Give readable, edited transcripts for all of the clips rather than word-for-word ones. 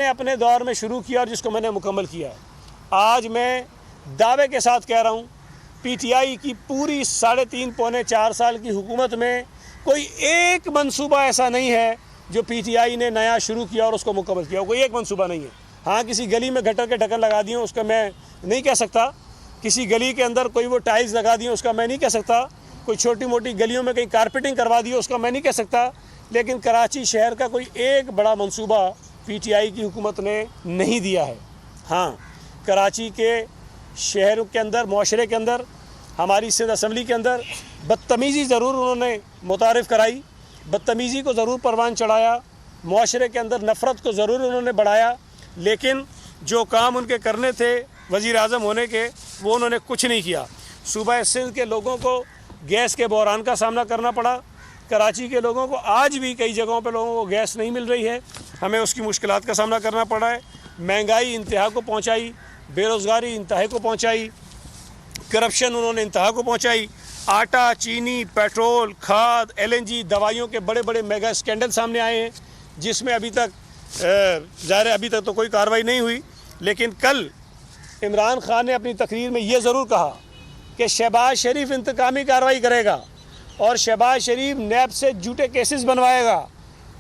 نے اپنے دور میں شروع کیا اور جس کو میں نے مکمل کیا ہے. آج میں دعوے کے ساتھ کہہ رہا ہوں پی ٹی آئی کی پوری 3.5 پونے 4 سال کی حکومت میں کوئی ایک منصوبہ ایسا نہیں ہے جو پی ٹی آئی نے نیا شروع کیا اور اس کو مکمل کیا. کوئی ایک منصوبہ نہیں ہے. ہاں کسی گلی میں گٹر کے ڈھکن لگا دیے اس کا میں نہیں کہہ سکتا, کسی گلی کے اندر کوئی وہ ٹائلز لگا دیے اس کا میں نہیں کہہ سکتا, کوئی چھوٹی موٹی گلیوں میں کہیں کارپیٹنگ کروا دی اس کا میں نہیں کہہ سکتا, لیکن کراچی شہر کا کوئی ایک بڑا منصوبہ پی ٹی آئی کی حکومت نے نہیں دیا ہے. ہاں کراچی کے شہر کے اندر, معاشرے کے اندر, ہماری سندھ اسمبلی کے اندر بدتمیزی ضرور انہوں نے متعارف کرائی, بدتمیزی کو ضرور پروان چڑھایا, معاشرے کے اندر نفرت کو ضرور انہوں نے بڑھایا, لیکن جو کام ان کے کرنے تھے وزیر اعظم ہونے کے وہ انہوں نے کچھ نہیں کیا. صوبہ سندھ کے لوگوں کو گیس کے بحران کا سامنا کرنا پڑا. کراچی کے لوگوں کو آج بھی کئی جگہوں پہ لوگوں کو گیس نہیں مل رہی ہے, ہمیں اس کی مشکلات کا سامنا کرنا پڑا ہے. مہنگائی انتہا کو پہنچائی, بے روزگاری انتہا کو پہنچائی, کرپشن انہوں نے انتہا کو پہنچائی. آٹا, چینی, پیٹرول, کھاد, LNG, دوائیوں کے بڑے بڑے میگا اسکینڈل سامنے آئے ہیں جس میں ابھی تک ظاہر ہے ابھی تک تو کوئی کارروائی نہیں ہوئی. لیکن کل عمران خان نے اپنی تقریر میں یہ ضرور کہا کہ شہباز شریف انتقامی کارروائی کرے گا اور شہباز شریف نیب سے جھوٹے کیسز بنوائے گا,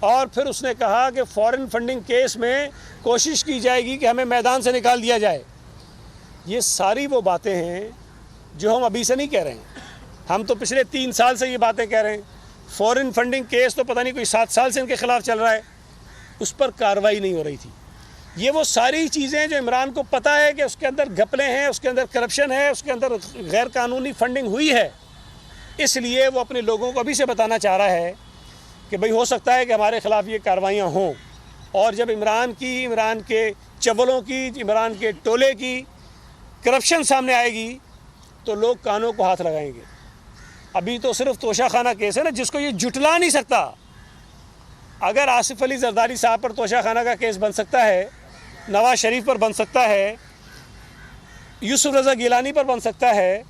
اور پھر اس نے کہا کہ فارن فنڈنگ کیس میں کوشش کی جائے گی کہ ہمیں میدان سے نکال دیا جائے. یہ ساری وہ باتیں ہیں جو ہم ابھی سے نہیں کہہ رہے ہیں, ہم تو پچھلے 3 سال سے یہ باتیں کہہ رہے ہیں. فارن فنڈنگ کیس تو پتہ نہیں کوئی 7 سال سے ان کے خلاف چل رہا ہے, اس پر کارروائی نہیں ہو رہی تھی. یہ وہ ساری چیزیں جو عمران کو پتہ ہے کہ اس کے اندر گھپلے ہیں, اس کے اندر کرپشن ہے, اس کے اندر غیر قانونی فنڈنگ ہوئی ہے, اس لیے وہ اپنے لوگوں کو ابھی سے بتانا چاہ رہا ہے کہ بھئی ہو سکتا ہے کہ ہمارے خلاف یہ کارروائیاں ہوں. اور جب عمران کے چولوں کی, عمران کے ٹولے کی کرپشن سامنے آئے گی تو لوگ کانوں کو ہاتھ لگائیں گے. ابھی تو صرف توشہ خانہ کیس ہے نا جس کو یہ جھٹلا نہیں سکتا. اگر آصف علی زرداری صاحب پر توشہ خانہ کا کیس بن سکتا ہے, نواز شریف پر بن سکتا ہے, یوسف رضا گیلانی پر بن سکتا ہے,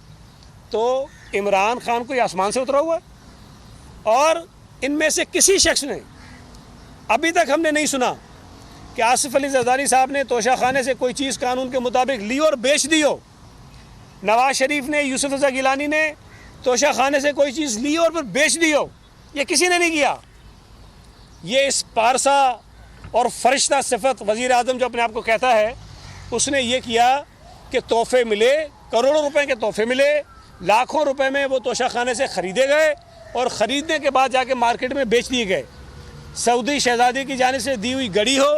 تو عمران خان کو یہ آسمان سے اترا ہوا ہے. اور ان میں سے کسی شخص نے ابھی تک ہم نے نہیں سنا کہ آصف علی زرداری صاحب نے توشہ خانے سے کوئی چیز قانون کے مطابق لی اور بیچ دی ہو. نواز شریف نے, یوسف رضا گیلانی نے توشہ خانے سے کوئی چیز لی اور پھر بیچ دی ہو, یہ کسی نے نہیں کیا. یہ اس پارسا اور فرشتہ صفت وزیر اعظم جو اپنے آپ کو کہتا ہے, اس نے یہ کیا کہ تحفے ملے, کروڑوں روپے کے تحفے ملے, لاکھوں روپے میں وہ توشہ خانے سے خریدے گئے اور خریدنے کے بعد جا کے مارکیٹ میں بیچ دیے گئے. سعودی شہزادی کی جانب سے دی ہوئی گھڑی ہو,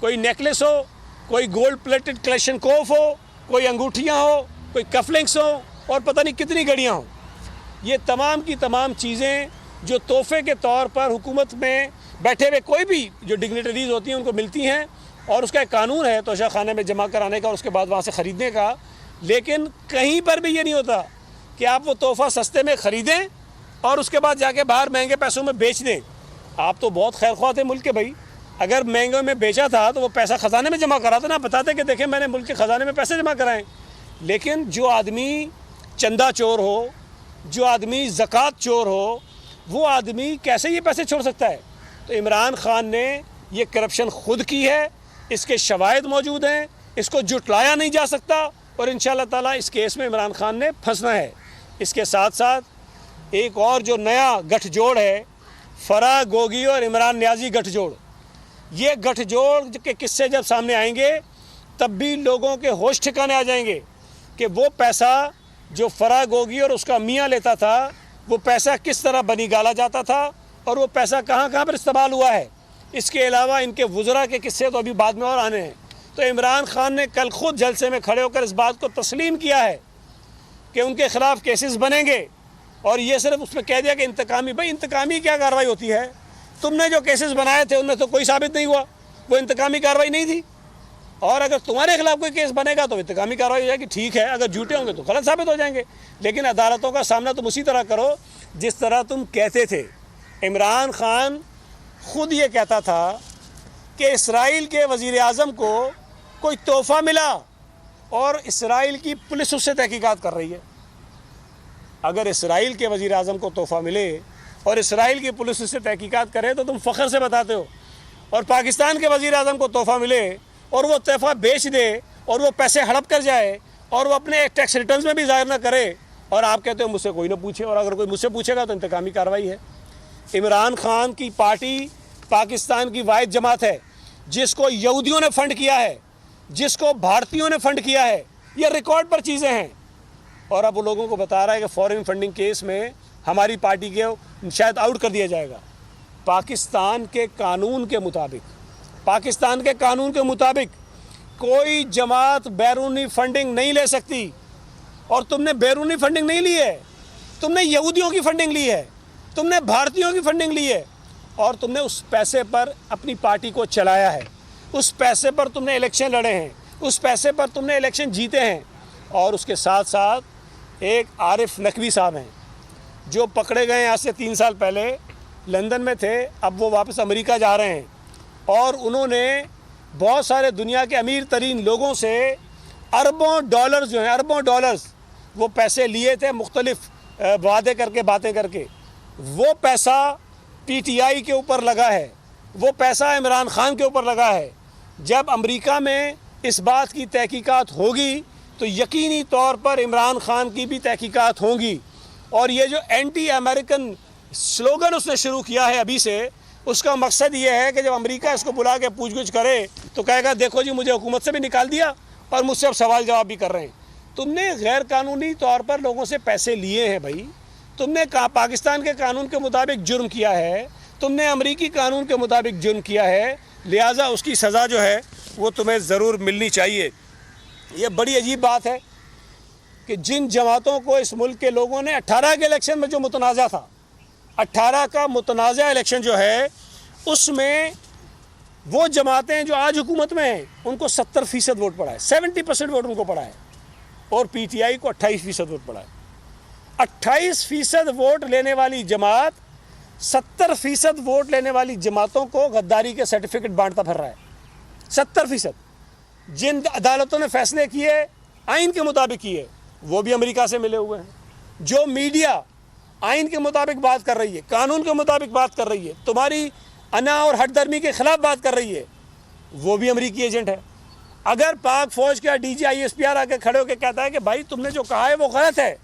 کوئی نیکلس ہو, کوئی گولڈ پلیٹڈ کلیشن کوف ہو, کوئی انگوٹھیاں ہو, کوئی کفلنگس ہو, اور پتہ نہیں کتنی گھڑیاں ہوں, یہ تمام کی تمام چیزیں جو تحفے کے طور پر حکومت میں بیٹھے ہوئے کوئی بھی جو ڈگنیٹریز ہوتی ہیں ان کو ملتی ہیں, اور اس کا ایک قانون ہے توشہ خانے میں جمع کرانے کا اور اس کے بعد وہاں سے خریدنے کا. لیکن کہیں پر بھی یہ نہیں ہوتا کہ آپ وہ تحفہ سستے میں خریدیں اور اس کے بعد جا کے باہر مہنگے پیسوں میں بیچ دیں. آپ تو بہت خیر خواہ تھے ملک کے بھائی, اگر مہنگے میں بیچا تھا تو وہ پیسہ خزانے میں جمع کراتا نا, بتاتے کہ دیکھیں میں نے ملک کے خزانے میں پیسے جمع کرائیں. لیکن جو آدمی چندہ چور ہو, جو آدمی زکوٰۃ چور ہو, وہ آدمی کیسے یہ پیسے چھوڑ سکتا ہے؟ تو عمران خان نے یہ کرپشن خود کی ہے, اس کے شواہد موجود ہیں, اس کو جھٹلایا نہیں جا سکتا, اور انشاءاللہ تعالیٰ اس کیس میں عمران خان نے پھنسنا ہے. اس کے ساتھ ساتھ ایک اور جو نیا گٹھ جوڑ ہے, فرا گوگی اور عمران نیازی گٹھ جوڑ, یہ گٹھ جوڑ کے قصے جب سامنے آئیں گے تب بھی لوگوں کے ہوش ٹھکانے آ جائیں گے کہ وہ پیسہ جو فرا گوگی اور اس کا میاں لیتا تھا, وہ پیسہ کس طرح بنی گالا جاتا تھا اور وہ پیسہ کہاں کہاں پر استعمال ہوا ہے. اس کے علاوہ ان کے وزراء کے قصے تو ابھی بعد میں اور آنے ہیں. تو عمران خان نے کل خود جلسے میں کھڑے ہو کر اس بات کو تسلیم کیا ہے کہ ان کے خلاف کیسز بنیں گے, اور یہ صرف اس میں کہہ دیا کہ انتقامی. بھائی انتقامی کیا کارروائی ہوتی ہے؟ تم نے جو کیسز بنائے تھے ان میں تو کوئی ثابت نہیں ہوا, وہ انتقامی کارروائی نہیں تھی. اور اگر تمہارے خلاف کوئی کیس بنے گا تو انتقامی کارروائی ہو جائے گی, ٹھیک ہے, اگر جھوٹے ہوں گے تو غلط ثابت ہو جائیں گے. لیکن عدالتوں کا سامنا تم اسی طرح کرو جس طرح تم کہتے تھے. عمران خان خود یہ کہتا تھا کہ اسرائیل کے وزیر اعظم کو کوئی تحفہ ملا اور اسرائیل کی پولیس اس سے تحقیقات کر رہی ہے. اگر اسرائیل کے وزیر اعظم کو تحفہ ملے اور اسرائیل کی پولیس اس سے تحقیقات کرے تو تم فخر سے بتاتے ہو, اور پاکستان کے وزیر اعظم کو تحفہ ملے اور وہ تحفہ بیچ دے اور وہ پیسے ہڑپ کر جائے اور وہ اپنے ٹیکس ریٹرنز میں بھی ظاہر نہ کرے، اور آپ کہتے ہو مجھ سے کوئی نہ پوچھے، اور اگر کوئی مجھ سے پوچھے گا تو انتقامی کارروائی ہے۔ عمران خان کی پارٹی پاکستان کی واحد جماعت ہے جس کو یہودیوں نے فنڈ کیا ہے، جس کو بھارتیوں نے فنڈ کیا ہے، یہ ریکارڈ پر چیزیں ہیں، اور اب وہ لوگوں کو بتا رہا ہے کہ فورن فنڈنگ کیس میں ہماری پارٹی کو شاید آؤٹ کر دیا جائے گا۔ پاکستان کے قانون کے مطابق کوئی جماعت بیرونی فنڈنگ نہیں لے سکتی، اور تم نے بیرونی فنڈنگ نہیں لی ہے، تم نے یہودیوں کی فنڈنگ لی ہے، تم نے بھارتیوں کی فنڈنگ لی ہے، اور تم نے اس پیسے پر اپنی پارٹی کو چلایا ہے، اس پیسے پر تم نے الیکشن لڑے ہیں، اس پیسے پر تم نے الیکشن جیتے ہیں۔ اور اس کے ساتھ ساتھ ایک عارف نقوی صاحب ہیں جو پکڑے گئے ہیں آج سے 3 سال پہلے، لندن میں تھے، اب وہ واپس امریکہ جا رہے ہیں، اور انہوں نے بہت سارے دنیا کے امیر ترین لوگوں سے اربوں ڈالرز وہ پیسے لیے تھے، مختلف وعدے کر کے، باتیں کر کے۔ وہ پیسہ پی ٹی آئی کے اوپر لگا ہے، وہ پیسہ عمران خان کے اوپر لگا ہے۔ جب امریکہ میں اس بات کی تحقیقات ہوگی تو یقینی طور پر عمران خان کی بھی تحقیقات ہوں گی، اور یہ جو اینٹی امریکن سلوگن اس نے شروع کیا ہے ابھی سے، اس کا مقصد یہ ہے کہ جب امریکہ اس کو بلا کے پوچھ گچھ کرے تو کہے گا دیکھو جی مجھے حکومت سے بھی نکال دیا اور مجھ سے اب سوال جواب بھی کر رہے ہیں۔ تم نے غیر قانونی طور پر لوگوں سے پیسے لیے ہیں بھائی، تم نے پاکستان کے قانون کے مطابق جرم کیا ہے، تم نے امریکی قانون کے مطابق جرم کیا ہے، لہٰذا اس کی سزا جو ہے وہ تمہیں ضرور ملنی چاہیے۔ یہ بڑی عجیب بات ہے کہ جن جماعتوں کو اس ملک کے لوگوں نے 18 کے الیکشن میں جو متنازع تھا، 18 کا متنازع الیکشن جو ہے، اس میں وہ جماعتیں جو آج حکومت میں ہیں ان کو 70% ووٹ پڑا ہے، 70% ووٹ ان کو پڑا ہے، اور پی ٹی آئی کو 28% ووٹ پڑا ہے۔ 28% ووٹ لینے والی جماعت 70% ووٹ لینے والی جماعتوں کو غداری کے سرٹیفکیٹ بانٹتا پھر رہا ہے۔ 70%۔ جن عدالتوں نے فیصلے کیے آئین کے مطابق کیے وہ بھی امریکہ سے ملے ہوئے ہیں۔ جو میڈیا آئین کے مطابق بات کر رہی ہے، قانون کے مطابق بات کر رہی ہے، تمہاری انا اور ہٹ درمی کے خلاف بات کر رہی ہے، وہ بھی امریکی ایجنٹ ہے۔ اگر پاک فوج کا D G I S P R آ کے کھڑے ہو کے کہتا ہے کہ بھائی تم نے جو کہا ہے وہ غلط ہے،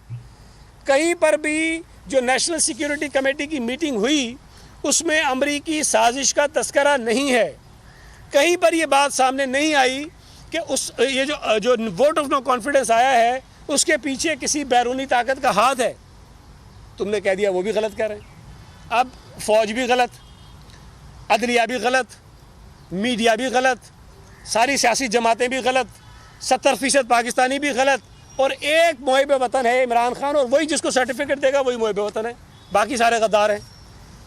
کہیں پر بھی جو نیشنل سیکیورٹی کمیٹی کی میٹنگ ہوئی اس میں امریکی سازش کا تذکرہ نہیں ہے، کہیں پر یہ بات سامنے نہیں آئی کہ یہ جو ووٹ آف نو کانفیڈنس آیا ہے اس کے پیچھے کسی بیرونی طاقت کا ہاتھ ہے، تم نے کہہ دیا وہ بھی غلط کہہ رہے ہیں۔ اب فوج بھی غلط، عدلیہ بھی غلط، میڈیا بھی غلط، ساری سیاسی جماعتیں بھی غلط، 70% پاکستانی بھی غلط، اور ایک محب وطن ہے عمران خان، اور وہی جس کو سرٹیفکیٹ دے گا وہی محب وطن ہے، باقی سارے غدار ہیں۔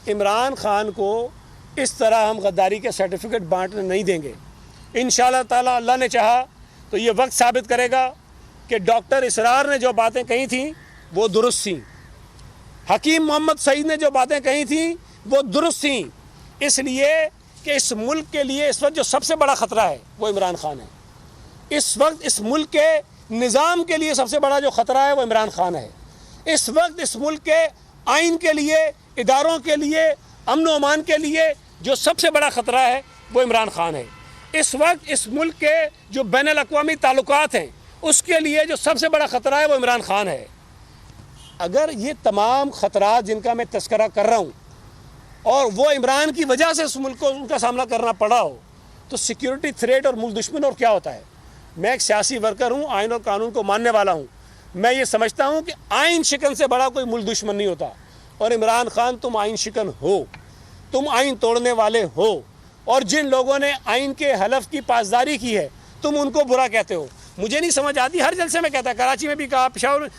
عمران خان کو اس طرح ہم غداری کے سرٹیفکیٹ بانٹنے نہیں دیں گے۔ انشاءاللہ تعالیٰ اللہ نے چاہا تو یہ وقت ثابت کرے گا کہ ڈاکٹر اسرار نے جو باتیں کہی تھیں وہ درست تھیں، حکیم محمد سعید نے جو باتیں کہی تھیں وہ درست تھیں، اس لیے کہ اس ملک کے لیے اس وقت جو سب سے بڑا خطرہ ہے وہ عمران خان ہے۔ اس وقت اس ملک کے نظام کے لیے سب سے بڑا جو خطرہ ہے وہ عمران خان ہے۔ اس وقت اس ملک کے آئین کے لیے، اداروں کے لیے، امن و امان کے لیے جو سب سے بڑا خطرہ ہے وہ عمران خان ہے۔ اس وقت اس ملک کے جو بین الاقوامی تعلقات ہیں اس کے لیے جو سب سے بڑا خطرہ ہے وہ عمران خان ہے۔ اگر یہ تمام خطرات جن کا میں تذکرہ کر رہا ہوں اور وہ عمران کی وجہ سے اس ملک کو ان کا سامنا کرنا پڑا ہو تو سیکیورٹی تھریٹ اور ملک دشمن اور کیا ہوتا ہے؟ میں ایک سیاسی ورکر ہوں، آئین اور قانون کو ماننے والا ہوں، میں یہ سمجھتا ہوں کہ آئین شکن سے بڑا کوئی ملک دشمن نہیں ہوتا، اور عمران خان تم آئین شکن ہو، تم آئین توڑنے والے ہو، اور جن لوگوں نے آئین کے حلف کی پاسداری کی ہے تم ان کو برا کہتے ہو۔ مجھے نہیں سمجھ آتی، ہر جلسے میں کہتا ہے، کراچی میں بھی کہا، پشاور